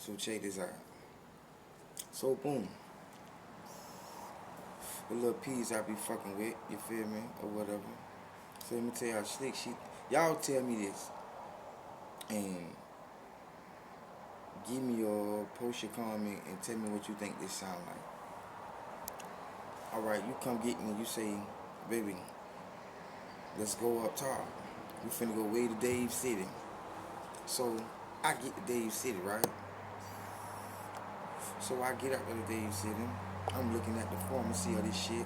So check this out. So boom, the little peas I be fucking with, you feel me, or whatever. So let me tell y'all, slick shit. Y'all tell me this, and give me your post your comment and tell me what you think this sound like. All right, you come get me. You say, baby, let's go up top. We finna go way to Dave City. So I get to Dave City, right? So I get out to the Dave City. I'm looking at the pharmacy of this shit.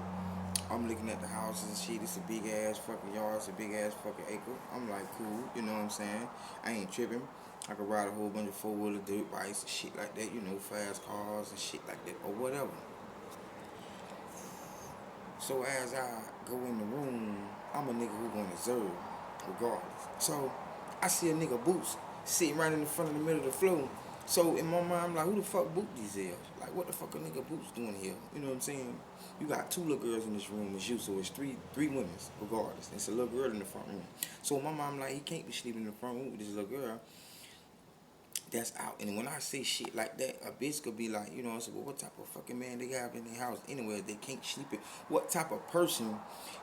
I'm looking at the houses and shit. It's a big ass fucking yard. It's a big ass fucking acre. I'm like, cool. You know what I'm saying? I ain't tripping. I could ride a whole bunch of four-wheeler dirt bikes and shit like that. You know, fast cars and shit like that or whatever. So as I go in the room, I'm a nigga who gonna observe regardless. So I see a nigga Boots sitting right in the front of the middle of the floor. So in my mind, I'm like, who the fuck Boot these is? Like, what the fuck a nigga Boots doing here? You know what I'm saying? You got two little girls in this room, it's you, so it's three women, regardless. It's a little girl in the front room. So in my mind, I'm like, he can't be sleeping in the front room with this little girl that's out. And when I say shit like that, a bitch could be like, you know, I said, well, what type of fucking man they have in their house anyway? They can't sleep in. What type of person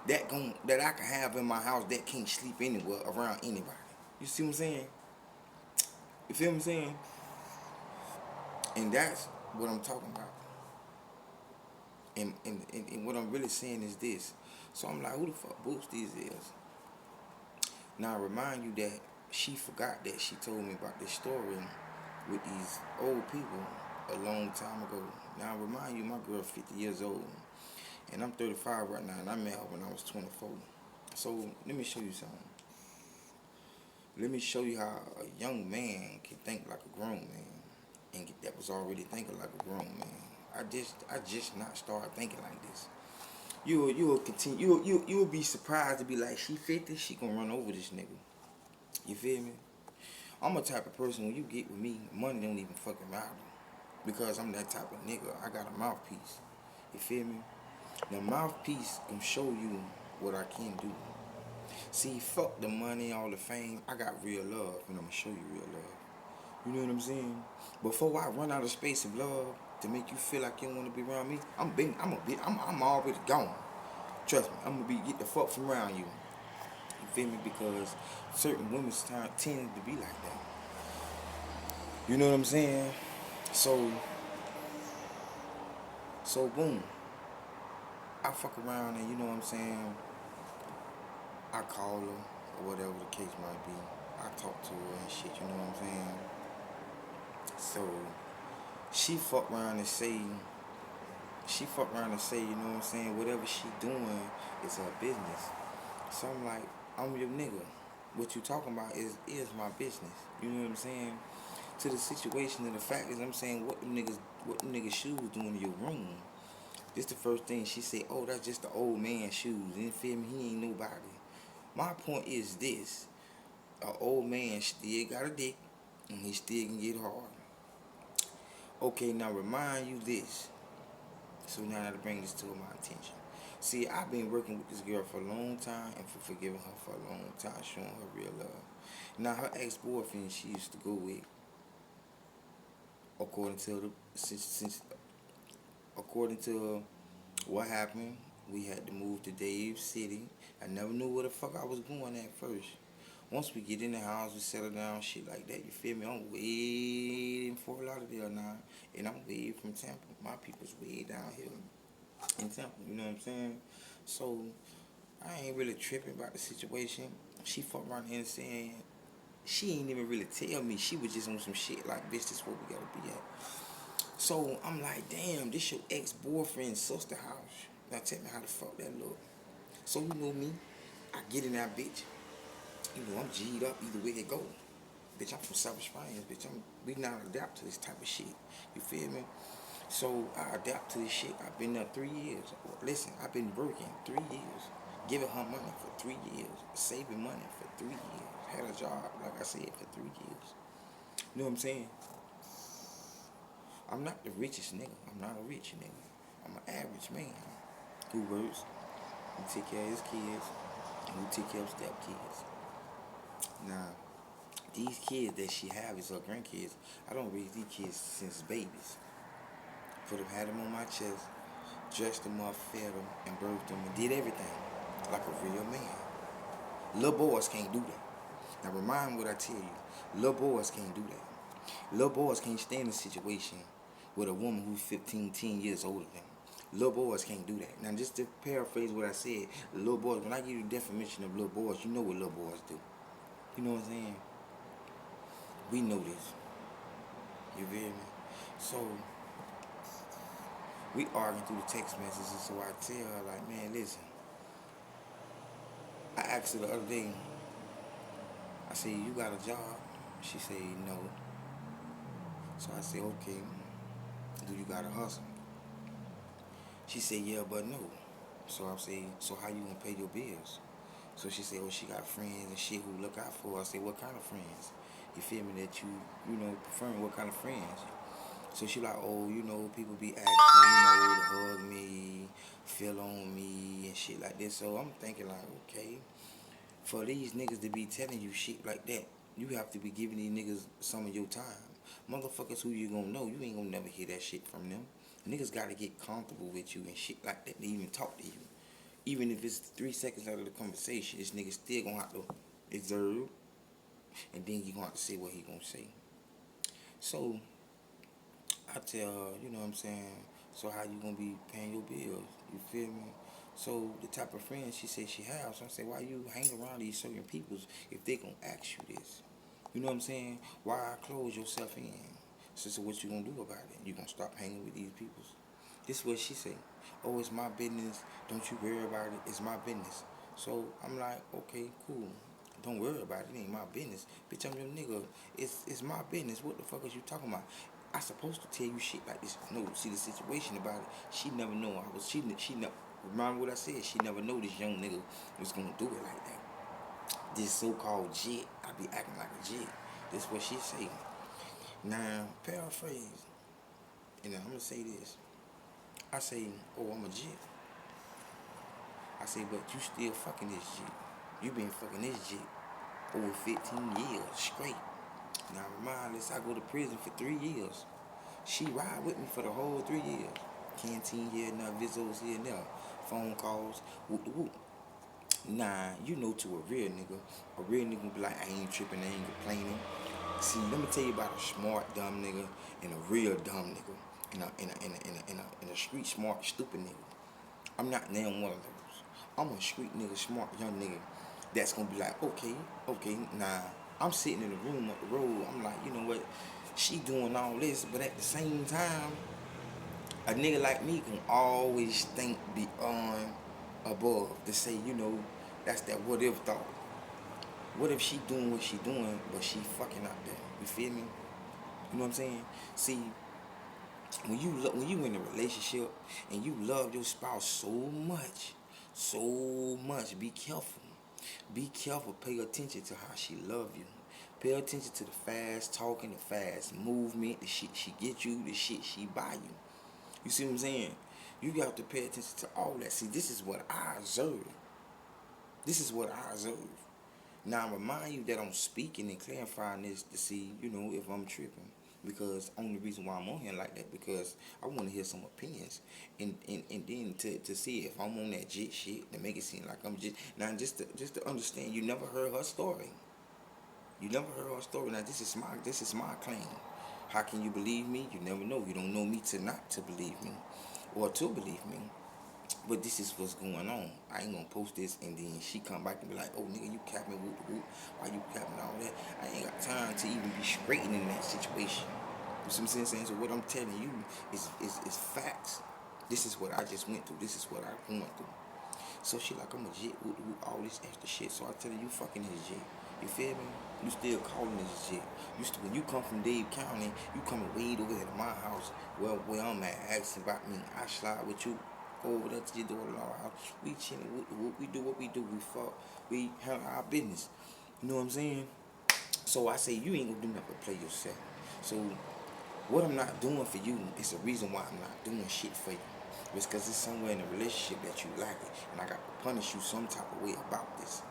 that I can have in my house that can't sleep anywhere around anybody? You see what I'm saying? You feel what I'm saying? And that's what I'm talking about. And what I'm really saying is this. So I'm like, who the fuck Boots these is? Now I remind you that she forgot that she told me about this story with these old people a long time ago. Now I remind you, my girl 50 years old, and I'm 35 right now, and I met her when I was 24. So let me show you something. Let me show you how a young man can think like a grown man, and that was already thinking like a grown man. I just not started thinking like this. You will continue. You will be surprised to be like, she 50, she gonna run over this nigga. You feel me? I'm a type of person, when you get with me, money don't even fucking matter. Because I'm that type of nigga. I got a mouthpiece. You feel me? The mouthpiece can show you what I can do. See, fuck the money, all the fame. I got real love, and I'm gonna show you real love. You know what I'm saying? Before I run out of space of love to make you feel like you don't want to be around me, I'm already gone. Trust me, I'm gonna be get the fuck from around you. You feel me? Because certain women's time tend to be like that. You know what I'm saying? So, so boom. I fuck around and you know what I'm saying? I call her or whatever the case might be. I talk to her and shit, you know what I'm saying? So she fuck around and say, you know what I'm saying, whatever she doing is her business. So I'm like, I'm your nigga. What you talking about is my business. You know what I'm saying? To the situation and the fact is I'm saying what them niggas shoes doing in your room. This the first thing she said, oh, that's just the old man shoes. You feel me? He ain't nobody. My point is this. An old man still got a dick and he still can get hard. Okay, now remind you this. So now I gotta bring this to my attention. See, I've been working with this girl for a long time and for forgiving her for a long time, showing her real love. Now her ex-boyfriend she used to go with, according to according to what happened, we had to move to Dave City. I never knew where the fuck I was going at first. Once we get in the house, we settle down, shit like that, you feel me? I'm way in Fort Lauderdale now, and I'm way from Tampa. My people's way down here in Tampa, you know what I'm saying? So, I ain't really tripping about the situation. She fucked around here and saying, she ain't even really tell me. She was just on some shit like, bitch, this is where we gotta be at. So, I'm like, damn, this your ex-boyfriend's sister house. Now tell me how the fuck that look. So, you know me, I get in that bitch. You know, I'm G'd up either way it go. Bitch, I'm from South Springs, bitch. We not adapt to this type of shit. You feel me? So I adapt to this shit. I've been there 3 years. Listen, I've been working 3 years, giving her money for 3 years, saving money for 3 years. Had a job, like I said, for 3 years. You know what I'm saying? I'm not the richest nigga. I'm not a rich nigga. I'm an average man who works, who take care of his kids, and who take care of step kids. Now, these kids that she have is her grandkids. I don't raise these kids since babies. Had them on my chest, dressed them up, fed them, and birthed them, and did everything like a real man. Little boys can't do that. Now remind what I tell you. Little boys can't do that. Little boys can't stand in a situation with a woman who's 15, 10 years older than them. Little boys can't do that. Now just to paraphrase what I said, little boys, when I give you the definition of little boys, you know what little boys do. You know what I'm saying? We know this. You feel me? So we arguing through the text messages, so I tell her like, man, listen. I asked her the other day, I said, you got a job? She said, no. So I said, okay, do you got a hustle? She said, yeah, but no. So I said, so how you gonna pay your bills? So she said, well, she got friends and shit who look out for her. I said, what kind of friends? You feel me, that you know, preferring what kind of friends? So she like, oh, you know, people be asking, you know, to hug me, feel on me, and shit like this. So I'm thinking like, okay, for these niggas to be telling you shit like that, you have to be giving these niggas some of your time. Motherfuckers who you gonna know, you ain't gonna never hear that shit from them. Niggas gotta get comfortable with you and shit like that to even talk to you. Even if it's 3 seconds out of the conversation, this nigga still gonna have to observe, and then you gonna have to say what he gonna say. So I tell her, you know what I'm saying, so how you gonna be paying your bills? You feel me? So the type of friends she said she has, so I say, why you hang around these certain peoples if they gonna ask you this? You know what I'm saying? Why close yourself in? So what you gonna do about it? You gonna stop hanging with these peoples? This is what she say. Oh, it's my business. Don't you worry about it. It's my business. So I'm like, okay, cool. Don't worry about it. It ain't my business. Bitch, I'm your nigga. It's my business. What the fuck is you talking about? I supposed to tell you shit like this. No, see the situation about it. She never know I was. She never. Remember what I said? She never know this young nigga was gonna do it like that. This so-called jit. I be acting like a jit. This what she say. Now paraphrase. And I'm gonna say this. I say, oh, I'm a jit. I say, but you still fucking this jit. You been fucking this jit over 15 years straight. Now remind us, I go to prison for 3 years. She ride with me for the whole 3 years. Canteen here and there, Vizos here and there. Phone calls, whoop the whoop. Nah, you know, to a real nigga be like, I ain't tripping, I ain't complaining. See, let me tell you about a smart dumb nigga and a real dumb nigga. In a street smart stupid nigga. I'm not now one of those. I'm a street nigga, smart young nigga that's gonna be like, okay, nah. I'm sitting in the room up the road. I'm like, you know what? She doing all this, but at the same time, a nigga like me can always think beyond above to say, you know, that's that what if thought. What if she doing what she doing, but she fucking out there? You feel me? You know what I'm saying? See, when you in a relationship and you love your spouse so much, be careful. Be careful. Pay attention to how she love you. Pay attention to the fast talking, the fast movement, the shit she get you, the shit she buy you. You see what I'm saying? You got to pay attention to all that. See, this is what I observe. This is what I observe. Now, I remind you that I'm speaking and clarifying this to see, you know, if I'm tripping. Because only reason why I'm on here like that, because I want to hear some opinions. And then to see if I'm on that jit shit, to make it seem like I'm just... Now, just to understand, you never heard her story. You never heard her story. Now, this is my claim. How can you believe me? You never know. You don't know me to not to believe me. Or to believe me. But this is what's going on. I ain't gonna post this and then she come back and be like, oh nigga, you capping whoop whoop. Why you capping all that? I ain't got time to even be straightened in that situation. You see what I'm saying? So what I'm telling you is facts. This is what I just went through. This is what I going through. So she like, I'm a jit, whoop whoop, all this extra shit. So I tell her, you fucking this jit. You feel me? You still calling this shit. When you come from Dade County, you coming way over here to my house, where I'm at, asking about me. I slide with you. Go over there to your daughter house. We chilling. We do what we do. We fuck. We handle our business. You know what I'm saying? So I say, you ain't gonna do nothing but play yourself. So what I'm not doing for you is the reason why I'm not doing shit for you. It's because it's somewhere in the relationship that you lack it, and I got to punish you some type of way about this.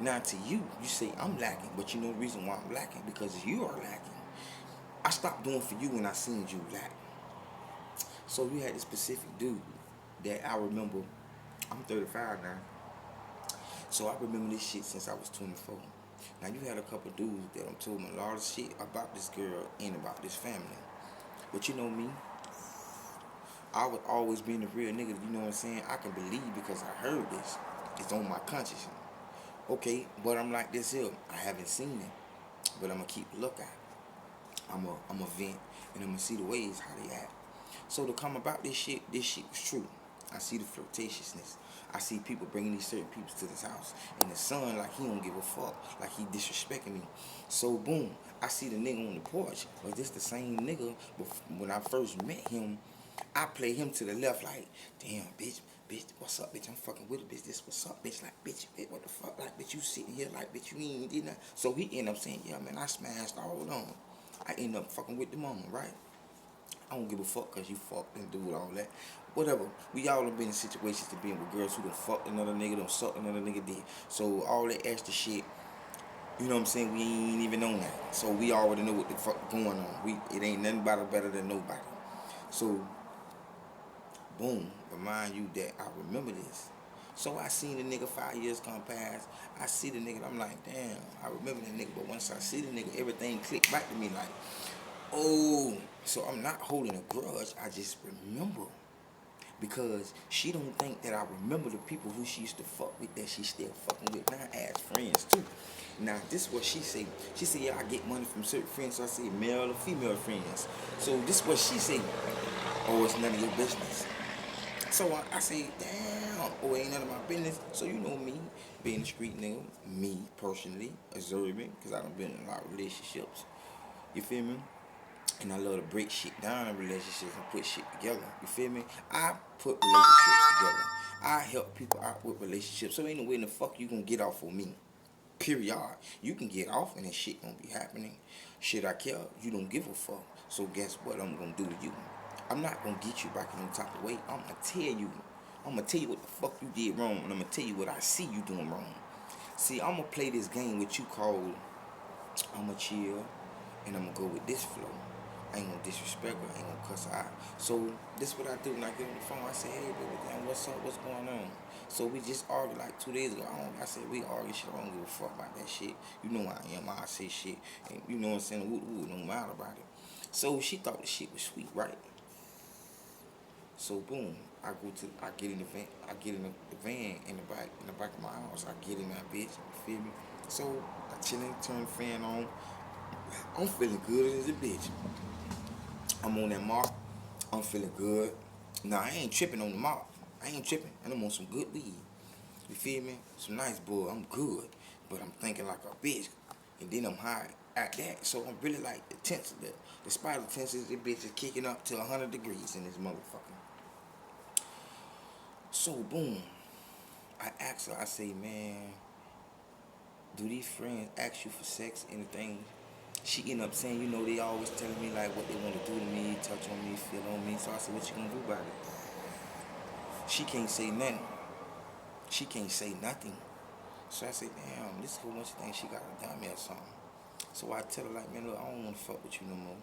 Now to you, you say I'm lacking, but you know the reason why I'm lacking because you are lacking. I stopped doing for you when I seen you lack. So you had this specific dude that I remember. I'm 35 now, so I remember this shit since I was 24. Now you had a couple dudes that told me a lot of shit about this girl and about this family. But you know me, I was always being a real nigga. You know what I'm saying? I can believe because I heard this. It's on my conscience. Okay, but I'm like this here. I haven't seen it, but I'm gonna keep a lookout. I'm a vent, and I'm gonna see the ways how they act. So to come about this shit was true. I see the flirtatiousness. I see people bringing these certain people to this house, and the son like he don't give a fuck, like he disrespecting me. So boom, I see the nigga on the porch, but this the same nigga. When I first met him, I play him to the left, like damn bitch, what's up, bitch? I'm fucking with a bitch. This what's up, bitch? Like bitch, what the fuck? Like bitch, you sitting here like bitch, you ain't did nothing. So he end up saying, yeah man, I smashed all on. I end up fucking with the mama, right? I don't give a fuck because you fucked and do all that. Whatever. We all have been in situations to being with girls who done fucked another nigga, done sucked another nigga dick. So all that extra shit, you know what I'm saying? We ain't even on that. So we already know what the fuck going on. It ain't nothing about it better than nobody. So boom, remind you that I remember this. So I seen the nigga 5 years come past. I see the nigga, I'm like, damn, I remember that nigga. But once I see the nigga, everything clicked back to me like, oh, so I'm not holding a grudge. I just remember because she don't think that I remember the people who she used to fuck with that she still fucking with now as friends too. Now this is what she say. She say, yeah, I get money from certain friends. So I say male or female friends. So this is what she say. Oh, it's none of your business. So I say, damn, oh, ain't none of my business. So you know me, being a street nigga, me personally, observing, because I done been in a lot of relationships. You feel me? And I love to break shit down in relationships and put shit together. You feel me? I put relationships together. I help people out with relationships. So ain't no way in the fuck you gonna get off on me. Period. You can get off and that shit gonna be happening. Shit I care, you don't give a fuck. So guess what I'm gonna do to you? I'm not gonna get you back in no type of way. I'm gonna tell you. I'm gonna tell you what the fuck you did wrong, and I'm gonna tell you what I see you doing wrong. See, I'm gonna play this game with you called I'm gonna chill, and I'm gonna go with this flow. I ain't gonna disrespect her, I ain't gonna cuss her out. So this what I do when I get on the phone. I say, hey baby, damn, what's up? What's going on? So we just argued like 2 days ago. I said we argued shit. I don't give a fuck about that shit. You know how I am. I say shit, and you know what I'm saying. No matter about it. So she thought the shit was sweet, right? So boom, I get in the van, I get in the van in the back of my house. I get in that bitch. You feel me? So I chillin', turn the fan on. I'm feeling good as a bitch. I'm on that mark. I'm feeling good. Now I ain't tripping on the mark. I ain't tripping. And I'm on some good weed. You feel me? Some nice bull. I'm good. But I'm thinking like a bitch. And then I'm high at that. So I'm really like the tension. The spider tension, this bitch is kicking up to 100 degrees in this motherfucker. So boom. I ask her, I say, man, do these friends ask you for sex, anything? She end up saying, you know, they always telling me like what they want to do to me, touch on me, feel on me. So I said, what you gonna do about it? She can't say nothing. She can't say nothing. So I said, damn, this is a whole bunch of things she got to done me or something. So I tell her like, man, look, I don't want to fuck with you no more.